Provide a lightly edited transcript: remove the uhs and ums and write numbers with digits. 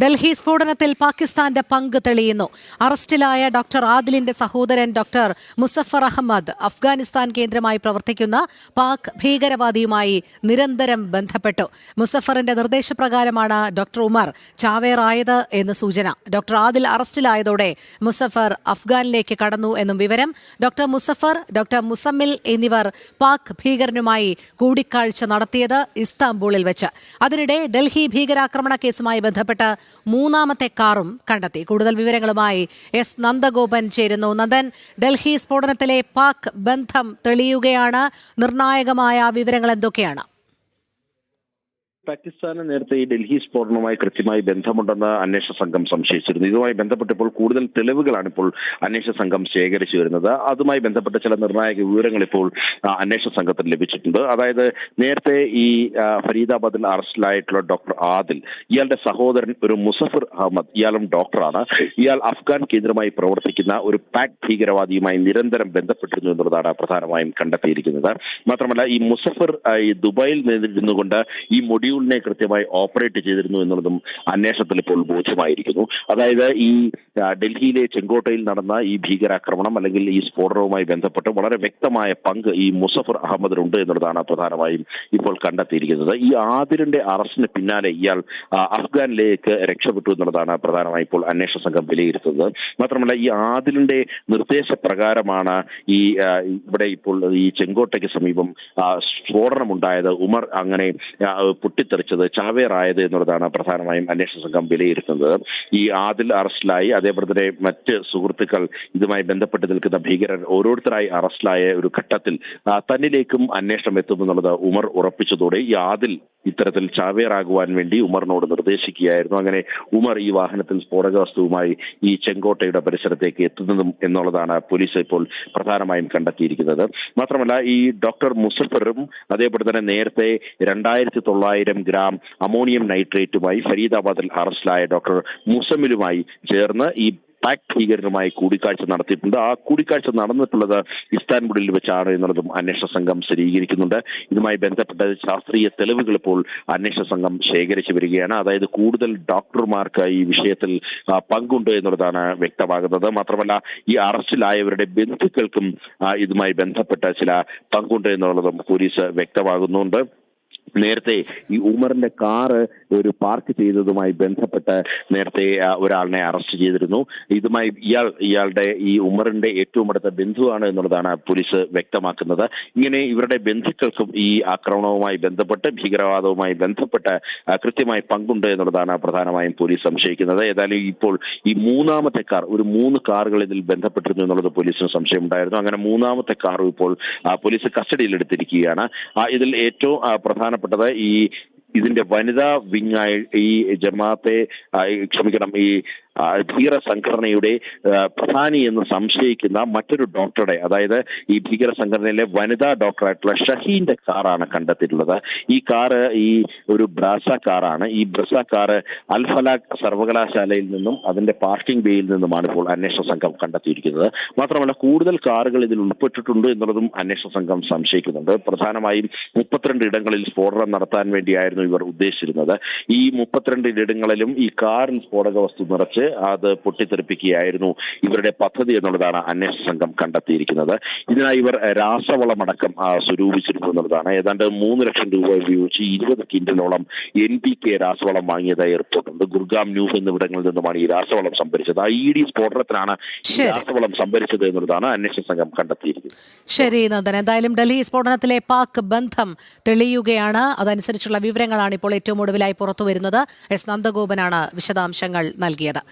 ഡൽഹി സ്ഫോടനത്തിൽ പാകിസ്ഥാന്റെ പങ്ക് തെളിയുന്നു. അറസ്റ്റിലായ ഡോക്ടർ ആദിലിന്റെ സഹോദരൻ ഡോക്ടർ മുസഫർ അഹമ്മദ് അഫ്ഗാനിസ്ഥാൻ കേന്ദ്രമായി പ്രവർത്തിക്കുന്ന പാക് ഭീകരവാദിയുമായി നിരന്തരം ബന്ധപ്പെട്ടു. മുസഫറിന്റെ നിർദ്ദേശപ്രകാരമാണ് ഡോക്ടർ ഉമർ ചാവേറായത് എന്ന് സൂചന. ഡോക്ടർ ആദിൽ അറസ്റ്റിലായതോടെ മുസഫർ അഫ്ഗാനിലേക്ക് കടന്നു എന്നും വിവരം. ഡോക്ടർ മുസഫർ, ഡോക്ടർ മുസമ്മിൽ എന്നിവർ പാക് ഭീകരനുമായി കൂടിക്കാഴ്ച നടത്തിയത് ഇസ്താംബൂളിൽ വെച്ച്. അതിനിടെ ഡൽഹി ഭീകരാക്രമണ കേസുമായി ബന്ധപ്പെട്ട് മൂന്നാമത്തെ കാറും കണ്ടെത്തി. കൂടുതൽ വിവരങ്ങളുമായി എസ് നന്ദഗോപൻ ചേരുന്നു. നന്ദൻ, ഡൽഹി സ്ഫോടനത്തിലെ പാക് ബന്ധം തെളിയുകയാണ്. നിർണായകമായ വിവരങ്ങൾ എന്തൊക്കെയാണ്? പാകിസ്ഥാന് നേരത്തെ ഈ ഡൽഹി സ്ഫോടനവുമായി കൃത്യമായി ബന്ധമുണ്ടെന്ന് അന്വേഷണ സംഘം സംശയിച്ചിരുന്നു. ഇതുമായി ബന്ധപ്പെട്ടപ്പോൾ കൂടുതൽ തെളിവുകളാണ് ഇപ്പോൾ അന്വേഷണ സംഘം ശേഖരിച്ചു വരുന്നത്. അതുമായി ബന്ധപ്പെട്ട ചില നിർണായക വിവരങ്ങൾ ഇപ്പോൾ അന്വേഷണ സംഘത്തിന് ലഭിച്ചിട്ടുണ്ട്. അതായത് നേരത്തെ ഈ ഫരീദാബാദിൽ അറസ്റ്റിലായിട്ടുള്ള ഡോക്ടർ ആദിൽ, ഇയാളുടെ സഹോദരൻ ഒരു മുസഫർ അഹമ്മദ്, ഇയാളും ഡോക്ടറാണ്. ഇയാൾ അഫ്ഗാൻ കേന്ദ്രമായി പ്രവർത്തിക്കുന്ന ഒരു പാക് ഭീകരവാദിയുമായി നിരന്തരം ബന്ധപ്പെട്ടിരുന്നു എന്നുള്ളതാണ് പ്രധാനമായും കണ്ടെത്തിയിരിക്കുന്നത്. മാത്രമല്ല ഈ മുസഫർ ഈ ദുബായിൽ നിന്നുകൊണ്ട് ഈ മൊഡ്യൂളിനെ കൃത്യമായി ഓപ്പറേറ്റ് ചെയ്തിരുന്നു എന്നുള്ളതും അന്വേഷണത്തിൽ ഇപ്പോൾ ബോധ്യമായിരിക്കുന്നു. അതായത് ഈ ഡൽഹിയിലെ ചെങ്കോട്ടയിൽ നടന്ന ഈ ഭീകരാക്രമണം അല്ലെങ്കിൽ ഈ സ്ഫോടനവുമായി ബന്ധപ്പെട്ട് വളരെ വ്യക്തമായ പങ്ക് ഈ മുസഫർ അഹമ്മദിനുണ്ട് എന്നുള്ളതാണ് പ്രധാനമായും ഇപ്പോൾ കണ്ടെത്തിയിരിക്കുന്നത്. ഈ ആദിലിന്റെ അറസ്റ്റിന് പിന്നാലെ ഇയാൾ അഫ്ഗാനിലേക്ക് രക്ഷപ്പെട്ടു എന്നുള്ളതാണ് പ്രധാനമായും ഇപ്പോൾ അന്വേഷണ സംഘം വിലയിരുത്തുന്നത്. മാത്രമല്ല ഈ ആദിലിന്റെ നിർദ്ദേശപ്രകാരമാണ് ഈ ഇവിടെ ഇപ്പോൾ ഈ ചെങ്കോട്ടയ്ക്ക് സമീപം സ്ഫോടനമുണ്ടായത്, ഉമർ അങ്ങനെ പൊട്ടിത്തെറിച്ചത്, ചാവേറായത് എന്നുള്ളതാണ് പ്രധാനമായും അന്വേഷണ സംഘം വിലയിരുത്തുന്നത്. ഈ ആദിൽ അറസ്റ്റിലായി, അതേപോലെ തന്നെ മറ്റ് സുഹൃത്തുക്കൾ ഇതുമായി ബന്ധപ്പെട്ട് നിൽക്കുന്ന ഭീകരർ ഓരോരുത്തരായി അറസ്റ്റിലായ ഒരു ഘട്ടത്തിൽ തന്നിലേക്കും അന്വേഷണം എത്തുമെന്നുള്ളത് ഉമർ ഉറപ്പിച്ചതോടെ ഈ ആദിൽ ഇത്തരത്തിൽ ചാവേറാകുവാൻ വേണ്ടി ഉമറിനോട് നിർദ്ദേശിക്കുകയായിരുന്നു. അങ്ങനെ ഉമർ ഈ വാഹനത്തിൽ സ്ഫോടക വസ്തുവുമായി ഈ ചെങ്കോട്ടയുടെ പരിസരത്തേക്ക് എത്തുന്നതും എന്നുള്ളതാണ് പോലീസ് ഇപ്പോൾ പ്രധാനമായും കണ്ടെത്തിയിരിക്കുന്നത്. മാത്രമല്ല ഈ ഡോക്ടർ മുസഫറും അതേപോലെ തന്നെ നേരത്തെ 2900 ഗ്രാം അമോണിയം നൈട്രേറ്റുമായി ഫരീദാബാദിൽ അറസ്റ്റിലായ ഡോക്ടർ മുസമ്മിലുമായി ചേർന്ന് ഈ പാക് ഭീകരനുമായി കൂടിക്കാഴ്ച നടത്തിയിട്ടുണ്ട്. ആ കൂടിക്കാഴ്ച നടന്നിട്ടുള്ളത് ഇസ്താൻബുളിൽ വെച്ചാണ് എന്നുള്ളതും അന്വേഷണ സംഘം സ്ഥിരീകരിക്കുന്നുണ്ട്. ഇതുമായി ബന്ധപ്പെട്ട ശാസ്ത്രീയ തെളിവുകൾ ഇപ്പോൾ അന്വേഷണ സംഘം ശേഖരിച്ചു വരികയാണ്. അതായത് കൂടുതൽ ഡോക്ടർമാർക്ക് ഈ വിഷയത്തിൽ പങ്കുണ്ട് എന്നുള്ളതാണ് വ്യക്തമാകുന്നത്. മാത്രമല്ല ഈ അറസ്റ്റിലായവരുടെ ബന്ധുക്കൾക്കും ഇതുമായി ബന്ധപ്പെട്ട ചില പങ്കുണ്ട് എന്നുള്ളതും പോലീസ് വ്യക്തമാകുന്നുണ്ട്. നേരത്തെ ഈ ഉമറിന്റെ കാറ് ഒരു പാർക്ക് ചെയ്തതുമായി ബന്ധപ്പെട്ട് നേരത്തെ ഒരാളിനെ അറസ്റ്റ് ചെയ്തിരുന്നു. ഇതുമായി ഇയാളുടെ ഈ ഉമറിന്റെ ഏറ്റവും അടുത്ത ബന്ധുവാണ് എന്നുള്ളതാണ് പോലീസ് വ്യക്തമാക്കുന്നത്. ഇങ്ങനെ ഇവരുടെ ബന്ധുക്കൾക്കും ഈ ആക്രമണവുമായി ബന്ധപ്പെട്ട് ഭീകരവാദവുമായി ബന്ധപ്പെട്ട് കൃത്യമായി പങ്കുണ്ട് എന്നുള്ളതാണ് പ്രധാനമായും പോലീസ് സംശയിക്കുന്നത്. ഏതായാലും ഇപ്പോൾ ഈ മൂന്നാമത്തെ കാർ, ഒരു 3 കാറുകൾ ഇതിൽ ബന്ധപ്പെട്ടിരുന്നു എന്നുള്ളത് പോലീസിന് സംശയമുണ്ടായിരുന്നു. അങ്ങനെ മൂന്നാമത്തെ കാറും ഇപ്പോൾ പോലീസ് കസ്റ്റഡിയിലെടുത്തിരിക്കുകയാണ്. ഇതിൽ ഏറ്റവും പ്രധാനപ്പെട്ടത് ഇതിന്റെ വനിതാ വിങ്ങായി ഈ ജമാഅത്തെ ഈ ഭീകര സംഘടനയുടെ പ്രധാനി എന്ന് സംശയിക്കുന്ന മറ്റൊരു ഡോക്ടറുടെ, അതായത് ഈ ഭീകര സംഘടനയിലെ വനിതാ ഡോക്ടറായിട്ടുള്ള ഷഹീന്റെ കാറാണ് കണ്ടെത്തിയിട്ടുള്ളത്. ഈ കാറ് ഈ ഒരു ബ്രാസ കാറാണ്. ഈ ബ്രസ കാറ് അൽഫലാഖ് സർവകലാശാലയിൽ നിന്നും അതിന്റെ പാർക്കിംഗ് ബേയിൽ നിന്നുമാണ് ഇപ്പോൾ അന്വേഷണ സംഘം കണ്ടെത്തിയിരിക്കുന്നത്. മാത്രമല്ല കൂടുതൽ കാറുകൾ ഇതിൽ ഉൾപ്പെട്ടിട്ടുണ്ട് എന്നുള്ളതും അന്വേഷണ സംഘം സംശയിക്കുന്നുണ്ട്. പ്രധാനമായും 32 ഇടങ്ങളിൽ സ്ഫോടനം നടത്താൻ വേണ്ടിയായിരുന്നു ഇവർ ഉദ്ദേശിച്ചിരുന്നത്. ഈ 32 ഇടങ്ങളിലും ഈ കാറിൽ സ്ഫോടക വസ്തു നിറച്ച് അത് പൊട്ടിത്തെറിപ്പിക്കുകയായിരുന്നു ഇവരുടെ പദ്ധതി എന്നുള്ളതാണ് അന്വേഷണ സംഘം കണ്ടെത്തിയിരിക്കുന്നത്. ഇതിനായി ഇവർ രാസവളമടക്കം സ്വരൂപിച്ചിരുന്നു എന്നുള്ളതാണ്. ഏതാണ്ട് 3 ലക്ഷം രൂപ ഉപയോഗിച്ച് 20 കിൻഡലോളം NPK രാസവളം വാങ്ങിയതായി റിപ്പോർട്ടുണ്ട്. ഗുർഗാം ന്യൂസ് എന്നിവിടങ്ങളിൽ നിന്നുമാണ് ഈ രാസവളം സംഭരിച്ചത്. IED സ്ഫോടനത്തിനാണ് രാസവളം സംഭരിച്ചത് എന്നുള്ളതാണ് അന്വേഷണ സംഘം കണ്ടെത്തിയിരിക്കുന്നത്. ശരി നന്ദൻ, എന്തായാലും ഡൽഹി സ്ഫോടനത്തിലെ പാക് ബന്ധം തെളിയുകയാണ്. അതനുസരിച്ചുള്ള വിവരങ്ങളാണ് ഇപ്പോൾ ഏറ്റവും ഒടുവിലായി പുറത്തുവരുന്നത്. എസ് നന്ദഗോപനാണ് വിശദാംശങ്ങൾ നൽകിയത്.